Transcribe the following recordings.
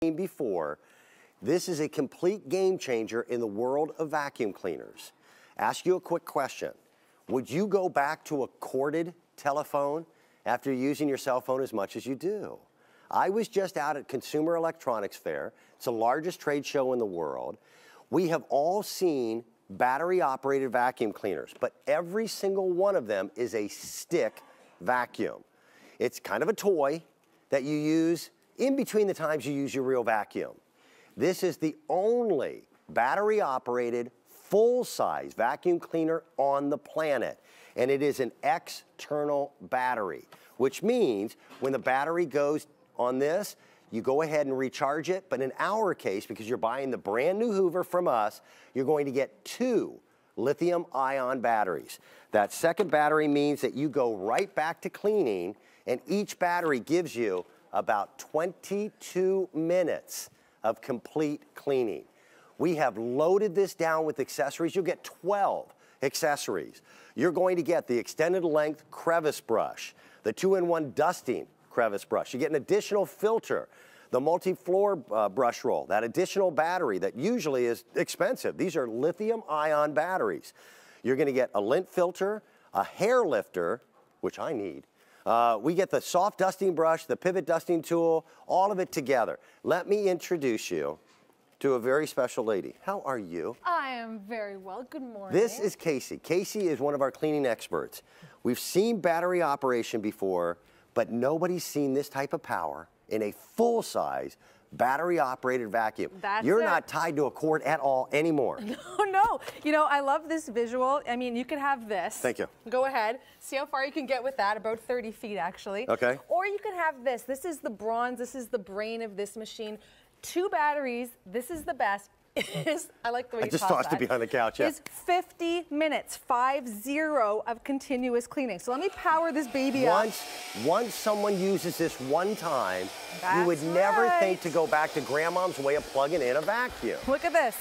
before. This is a complete game changer in the world of vacuum cleaners. Ask you a quick question. Would you go back to a corded telephone after using your cell phone as much as you do? I was just out at Consumer Electronics Fair. It's the largest trade show in the world. We have all seen battery-operated vacuum cleaners, but every single one of them is a stick vacuum. It's kind of a toy that you use in between the times you use your real vacuum. This is the only battery-operated, full-size vacuum cleaner on the planet, and it is an external battery, which means when the battery goes on this, you go ahead and recharge it, but in our case, because you're buying the brand new Hoover from us, you're going to get 2 lithium-ion batteries. That second battery means that you go right back to cleaning, and each battery gives you about 22 minutes of complete cleaning. We have loaded this down with accessories. You'll get 12 accessories. You're going to get the extended length crevice brush, the 2-in-1 dusting crevice brush. You get an additional filter, the multi-floor brush roll, that additional battery that usually is expensive. These are lithium-ion batteries. You're going to get a lint filter, a hair lifter, which I need. We get the soft dusting brush, the pivot dusting tool, all of it together. Let me introduce you to a very special lady. How are you? I am very well. Good morning. This is Casey. Casey is one of our cleaning experts. We've seen battery operation before, but nobody's seen this type of power in a full-size battery-operated vacuum. You're not tied to a cord at all anymore. No. You know, I love this visual. I mean, you could have this. Thank you. Go ahead. See how far you can get with that, about 30 feet actually. Okay. Or you could have this. This is the bronze. This is the brain of this machine. 2 batteries. This is the best. I like the way you just tossed it behind the couch. Yeah. Is 50 minutes, 50 of continuous cleaning. So let me power this baby up. Once someone uses this one time, you would never think to go back to grandma's way of plugging in a vacuum. Look at this.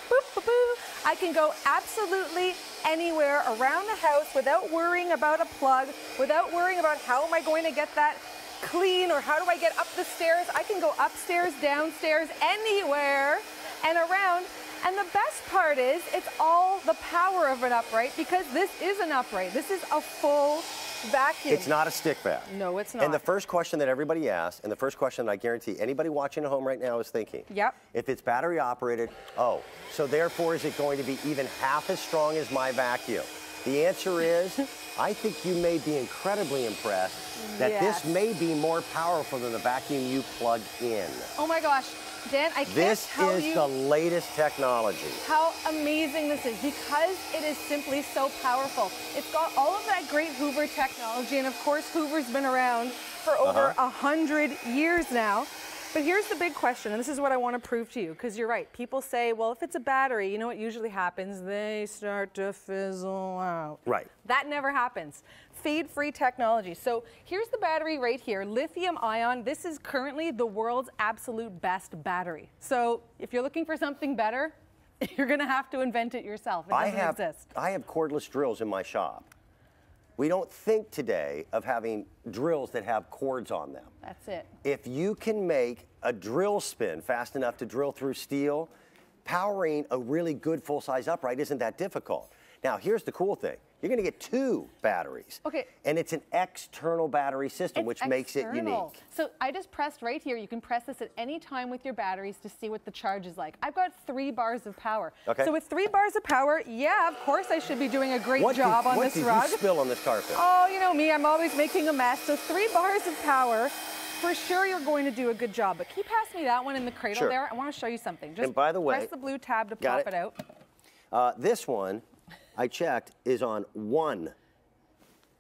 Boop, boop, boop. I can go absolutely anywhere around the house without worrying about a plug, without worrying about how am I going to get that clean or how do I get up the stairs. I can go upstairs, downstairs, anywhere and around. And the best part is it's all the power of an upright, because this is an upright. This is a full vacuum. It's not a stick vac. No, it's not. And the first question that everybody asks, and the first question that I guarantee anybody watching at home right now is thinking, yep, if it's battery operated, oh, so therefore is it going to be even half as strong as my vacuum? The answer is, I think you may be incredibly impressed that this may be more powerful than the vacuum you plug in. Oh my gosh. Dan, I can't tell you. This is the latest technology. How amazing this is, because it is simply so powerful. It's got all of that great Hoover technology, and of course Hoover's been around for over 100 years now. But here's the big question, and this is what I want to prove to you, because you're right. People say, well, if it's a battery, you know what usually happens? They start to fizzle out. Right. That never happens. Fade-free technology. So here's the battery right here, lithium-ion. This is currently the world's absolute best battery. So if you're looking for something better, you're going to have to invent it yourself. It doesn't exist. I have cordless drills in my shop. We don't think today of having drills that have cords on them. That's it. If you can make a drill spin fast enough to drill through steel, powering a really good full-size upright isn't that difficult. Now, here's the cool thing. You're going to get 2 batteries. Okay. And it's an external battery system, which makes it unique. So I just pressed right here. You can press this at any time with your batteries to see what the charge is like. I've got 3 bars of power. Okay. So with 3 bars of power, yeah, of course I should be doing a great job on this rug. What did you spill on this carpet? Oh, you know me. I'm always making a mess. So 3 bars of power. For sure you're going to do a good job. But can you pass me that one in the cradle there? I want to show you something. Just and by the way, press the blue tab to pop it out. This one, I checked, is on 1.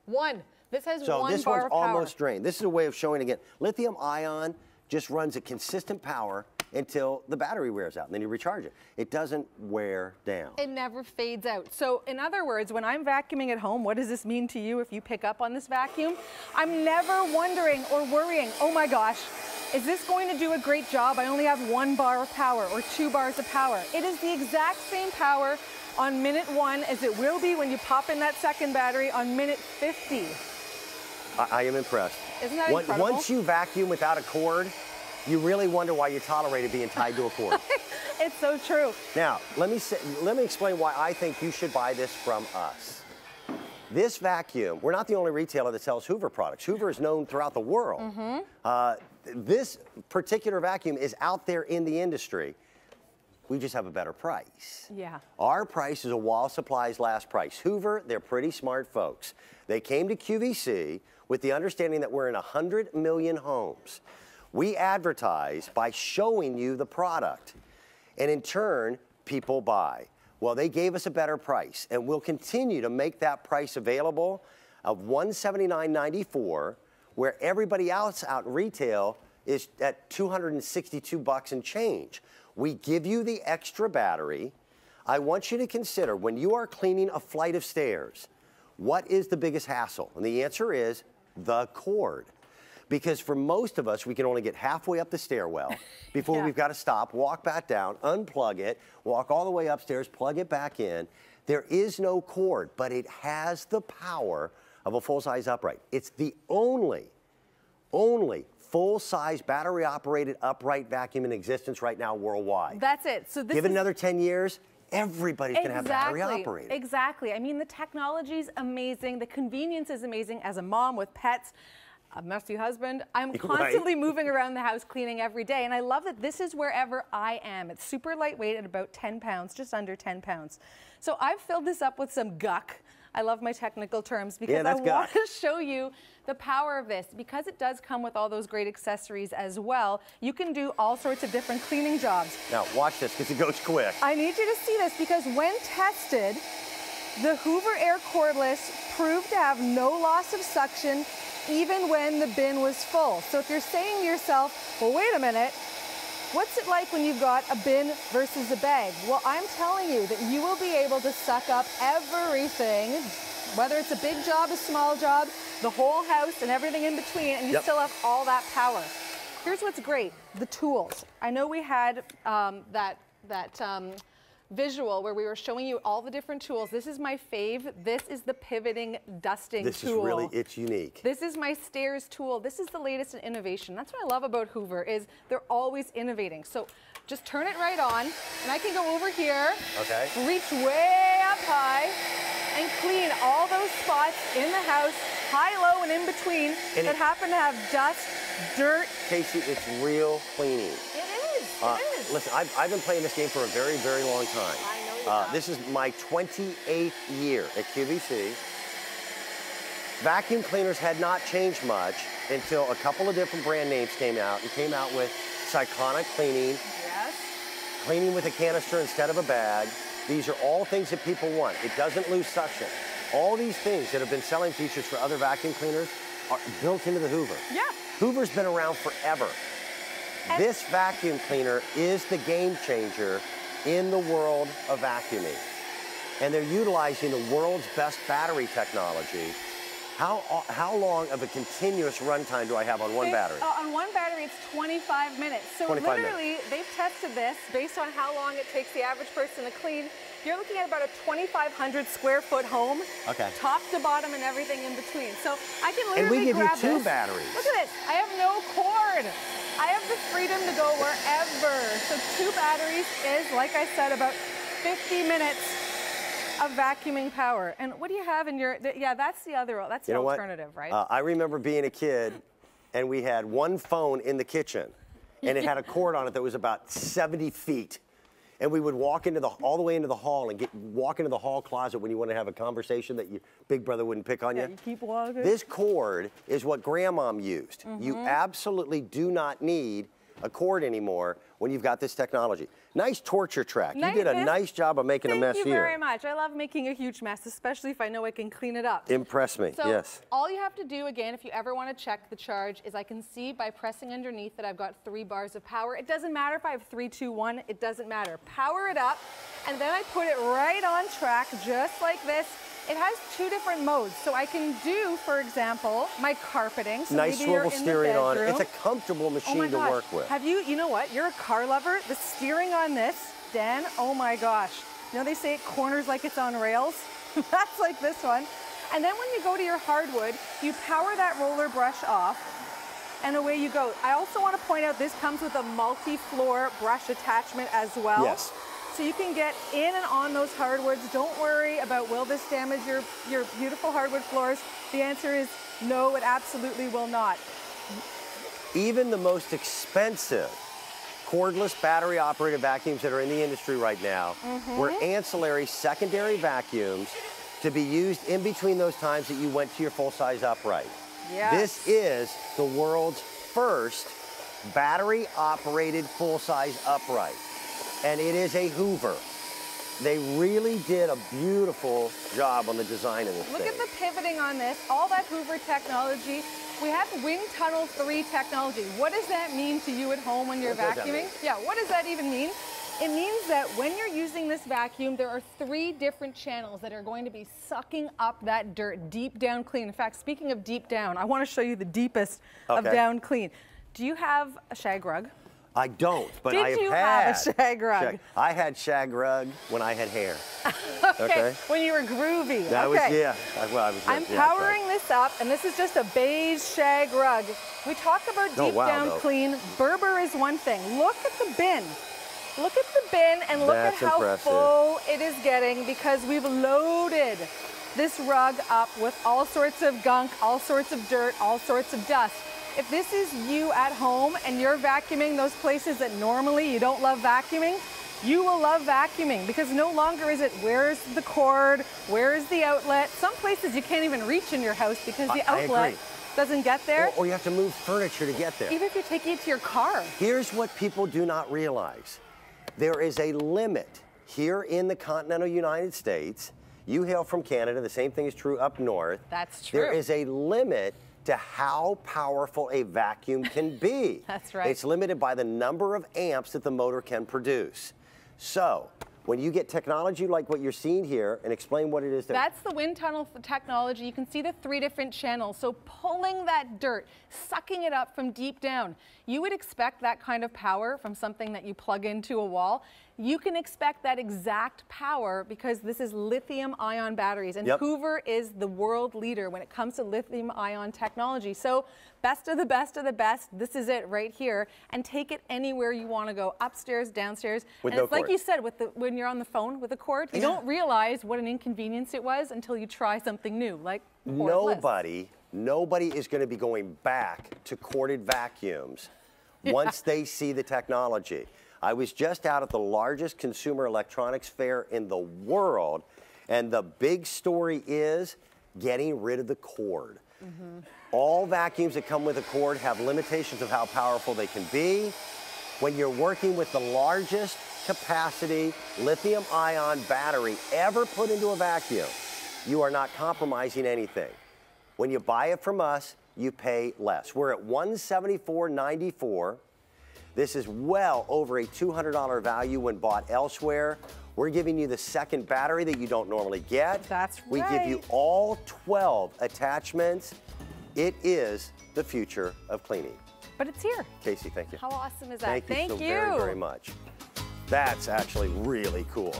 1. This has 1 bar of power. So this one's almost drained. This is a way of showing again. Lithium ion just runs at consistent power until the battery wears out, and then you recharge it. It doesn't wear down. It never fades out. So in other words, when I'm vacuuming at home, what does this mean to you if you pick up on this vacuum? I'm never wondering or worrying, oh my gosh, is this going to do a great job? I only have 1 bar of power or 2 bars of power. It is the exact same power on minute 1 as it will be when you pop in that second battery on minute 50. I am impressed. Isn't that incredible? Once you vacuum without a cord, you really wonder why you tolerated being tied to a cord. It's so true. Now, let me explain why I think you should buy this from us. This vacuum, we're not the only retailer that sells Hoover products. Hoover is known throughout the world. This particular vacuum is out there in the industry. We just have a better price. Yeah. Our price is a while supplies last price. Hoover, they're pretty smart folks. They came to QVC with the understanding that we're in 100 million homes. We advertise by showing you the product, and in turn, people buy. Well, they gave us a better price, and we'll continue to make that price available of $179.94, where everybody else out in retail is at $262 and change. We give you the extra battery. I want you to consider, when you are cleaning a flight of stairs, what is the biggest hassle? And the answer is the cord. Because for most of us, we can only get halfway up the stairwell before we've got to stop, walk back down, unplug it, walk all the way upstairs, plug it back in. There is no cord, but it has the power of a full-size upright. It's the only full-size battery-operated upright vacuum in existence right now worldwide. That's it. So this Give it another 10 years, everybody's going to have battery operated. Exactly. I mean, the technology's amazing. The convenience is amazing. As a mom with pets, a messy husband, I'm constantly moving around the house cleaning every day, and I love that this is wherever I am. It's super lightweight at about 10 pounds, just under 10 pounds. So I've filled this up with some guck. I love my technical terms because I want to show you the power of this. Because it does come with all those great accessories as well, you can do all sorts of different cleaning jobs. Now watch this because it goes quick. I need you to see this because when tested, the Hoover Air Cordless proved to have no loss of suction even when the bin was full. So if you're saying to yourself, well, wait a minute, what's it like when you've got a bin versus a bag? Well, I'm telling you that you will be able to suck up everything, whether it's a big job, a small job, the whole house and everything in between, and you still have all that power. Here's what's great, the tools. I know we had that visual where we were showing you all the different tools. This is my fave. This is the pivoting dusting tool. This is really, it's unique. This is my stairs tool. This is the latest in innovation. That's what I love about Hoover is they're always innovating. So just turn it right on and I can go over here, reach way up high and clean all those spots in the house, high, low, and in between that happen to have dust, dirt. Casey, it's real cleaning. It is. Listen, I've been playing this game for a very, very long time. I know you have. This is my 28th year at QVC. Vacuum cleaners had not changed much until a couple of different brand names came out and came out with cyclonic cleaning, cleaning with a canister instead of a bag. These are all things that people want. It doesn't lose suction. All these things that have been selling features for other vacuum cleaners are built into the Hoover. Yeah. Hoover's been around forever. This vacuum cleaner is the game changer in the world of vacuuming. And they're utilizing the world's best battery technology. How long of a continuous runtime do I have on one battery? On one battery, it's 25 minutes. So literally, they've tested this based on how long it takes the average person to clean. You're looking at about a 2,500 square foot home, top to bottom and everything in between. So I can literally grab this. And we give you 2 batteries. Look at this. I have no cord. I have the freedom to go wherever. So 2 batteries is, like I said, about 50 minutes of vacuuming power. And what do you have in your, that's the other, that's the alternative, right? I remember being a kid and we had one phone in the kitchen and it had a cord on it that was about 70 feet. And we would walk into all the way into the hall and walk into the hall closet when you want to have a conversation that your big brother wouldn't pick on you. You keep walking. This cord is what grandmom used. You absolutely do not need a cord anymore when you've got this technology. Nice torture track. You did a nice job of making a mess here. Thank you very much. I love making a huge mess, especially if I know I can clean it up. Impress me, yes. All you have to do, again, if you ever want to check the charge, is I can see by pressing underneath that I've got 3 bars of power. It doesn't matter if I have 3, 2, 1. It doesn't matter. Power it up, and then I put it right on track, just like this. It has 2 different modes. So I can do, for example, my carpeting. So nice swivel steering on it. It's a comfortable machine to work with. Have you know what? You're a car lover. The steering on this, Dan, oh my gosh. You know they say it corners like it's on rails? That's like this one. And then when you go to your hardwood, you power that roller brush off. and away you go. I also want to point out this comes with a multi-floor brush attachment as well. Yes. So you can get in and on those hardwoods. Don't worry about will this damage your beautiful hardwood floors. The answer is no, it absolutely will not. Even the most expensive cordless battery-operated vacuums that are in the industry right now were ancillary secondary vacuums to be used in between those times that you went to your full-size upright. Yes. This is the world's first battery-operated full-size upright, and it is a Hoover. They really did a beautiful job on the design of this thing. Look at the pivoting on this, all that Hoover technology. We have Wind Tunnel 3 technology. What does that mean to you at home when you're vacuuming? Yeah, what does that even mean? It means that when you're using this vacuum, there are 3 different channels that are going to be sucking up that dirt deep down clean. In fact, speaking of deep down, I want to show you the deepest of down clean. Do you have a shag rug? I don't, but I have had. Did you have a shag rug? I had shag rug when I had hair. Okay, when you were groovy. That was, yeah. I'm powering this up, and this is just a beige shag rug. We talked about deep down clean. Berber is one thing. Look at the bin. Look at the bin and look at how full it is getting because we've loaded this rug up with all sorts of gunk, all sorts of dirt, all sorts of dust. If this is you at home and you're vacuuming those places that normally you don't love vacuuming, you will love vacuuming because no longer is it where's the cord, where is the outlet. Some places you can't even reach in your house because the outlet doesn't get there. Or you have to move furniture to get there. Even if you're taking it to your car. Here's what people do not realize. There is a limit here in the continental United States. You hail from Canada, the same thing is true up north. That's true. There is a limit to how powerful a vacuum can be. That's right. It's limited by the number of amps that the motor can produce. So, when you get technology like what you're seeing here, and explain what it is. That's the wind tunnel technology. You can see the 3 different channels. So pulling that dirt, sucking it up from deep down. You would expect that kind of power from something that you plug into a wall. You can expect that exact power because this is lithium-ion batteries, and Hoover is the world leader when it comes to lithium-ion technology. So best of the best of the best, this is it right here, and take it anywhere you want to go, upstairs, downstairs. With and no it's like cord. you said, when you're on the phone with a cord, you don't realize what an inconvenience it was until you try something new, like cordless. Nobody is going to be going back to corded vacuums once they see the technology. I was just out at the largest consumer electronics fair in the world, and the big story is getting rid of the cord. All vacuums that come with a cord have limitations of how powerful they can be. When you're working with the largest capacity lithium-ion battery ever put into a vacuum, you are not compromising anything. When you buy it from us, you pay less. We're at $174.94. This is well over a $200 value when bought elsewhere. We're giving you the second battery that you don't normally get. That's right. We give you all 12 attachments. It is the future of cleaning. But it's here. Casey, thank you. How awesome is that? Thank you so very, very much. That's actually really cool.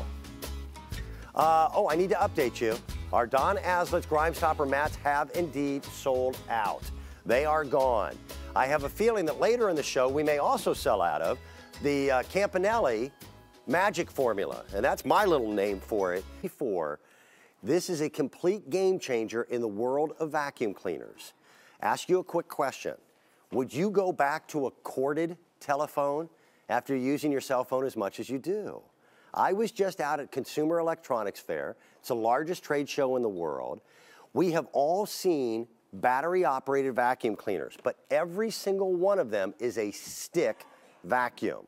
Oh, I need to update you. Our Don Aslet's Grime Stopper mats have indeed sold out. They are gone. I have a feeling that later in the show we may also sell out of the Campanelli Magic Formula, and that's my little name for it. This is a complete game changer in the world of vacuum cleaners. Ask you a quick question. Would you go back to a corded telephone after using your cell phone as much as you do? I was just out at Consumer Electronics Fair. It's the largest trade show in the world. We have all seen battery-operated vacuum cleaners, but every single one of them is a stick vacuum.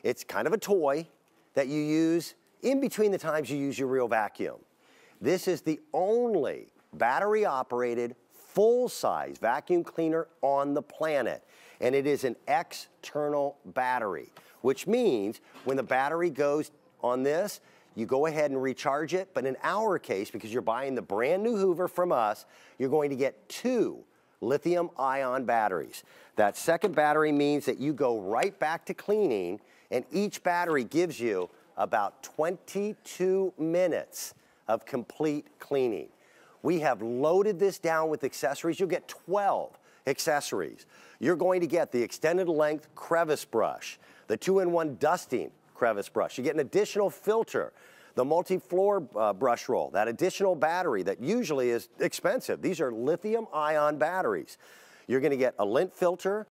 It's kind of a toy that you use in between the times you use your real vacuum. This is the only battery-operated, full-size vacuum cleaner on the planet, and it is an external battery, which means when the battery goes on this, you go ahead and recharge it, but in our case, because you're buying the brand new Hoover from us, you're going to get 2 lithium-ion batteries. That second battery means that you go right back to cleaning, and each battery gives you about 22 minutes of complete cleaning. We have loaded this down with accessories. You'll get 12 accessories. You're going to get the extended length crevice brush, the 2-in-1 dusting crevice brush. You get an additional filter, the multi-floor brush roll, that additional battery that usually is expensive. These are lithium-ion batteries. You're going to get a lint filter,